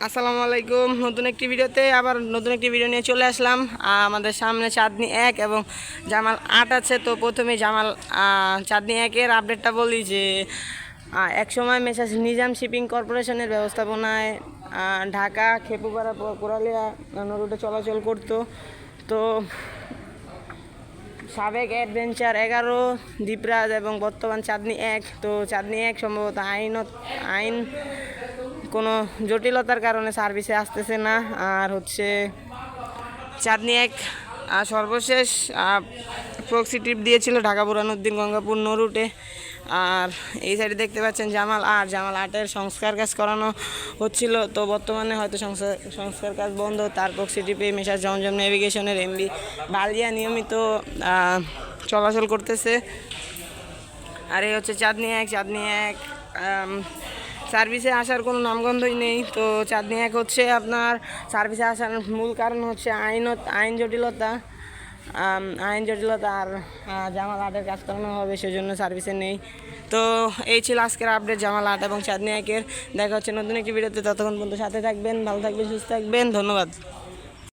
আসসালামু আলাইকুম। নতুন একটি ভিডিওতে আবার নতুন একটি ভিডিও নিয়ে চলে আসলাম। আমাদের সামনে চাঁদনি 1 এবং জামাল 8 আছে। তো প্রথমে জামাল চাঁদনি 1-এর আপডেটটা বলি যে এক সময় মেসার্স নিজাম শিপিং কর্পোরেশনের ব্যবস্থাপনায় ঢাকা খেপুপাড়া কোরালিয়া রুটে চলাচল করতো। তো সাবেক অ্যাডভেঞ্চার 11, দ্বীপরাজ এবং বর্তমান চাঁদনি 1। তো চাঁদনি 1 সম্ভবত আইন কোনো জটিলতার কারণে সার্ভিসে আসতেছে না। আর হচ্ছে চাঁদনি 1 সর্বশেষ প্রক্সি ট্রিপ দিয়েছিল ঢাকা বুরহানুদ্দিন গঙ্গাপুর রুটে। আর এই সাইডে দেখতে পাচ্ছেন জামাল 8-এর সংস্কার কাজ করানো হচ্ছিল। তো বর্তমানে হয়তো সংস্কার কাজ বন্ধ। তার প্রক্সি ট্রিপে মেসার্স জমজম নেভিগেশনের এমবি বালিয়া নিয়মিত চলাচল করতেছে। আর এই হচ্ছে চাঁদনি 1 সার্ভিসে আসার কোনো নামগন্ধই নেই। তো চাঁদনি 1 হচ্ছে আপনার সার্ভিসে আসার মূল কারণ হচ্ছে আইন জটিলতা আর জামাল 8-এর কাজ করানো হবে, সেজন্য সার্ভিসে নেই। তো এই ছিল আজকের আপডেট জামাল 8 এবং চাঁদনি 1-এর। দেখা হচ্ছে নতুন একটি ভিডিওতে। ততক্ষণ পর্যন্ত সাথে থাকবেন, ভালো থাকবেন, সুস্থ থাকবেন। ধন্যবাদ।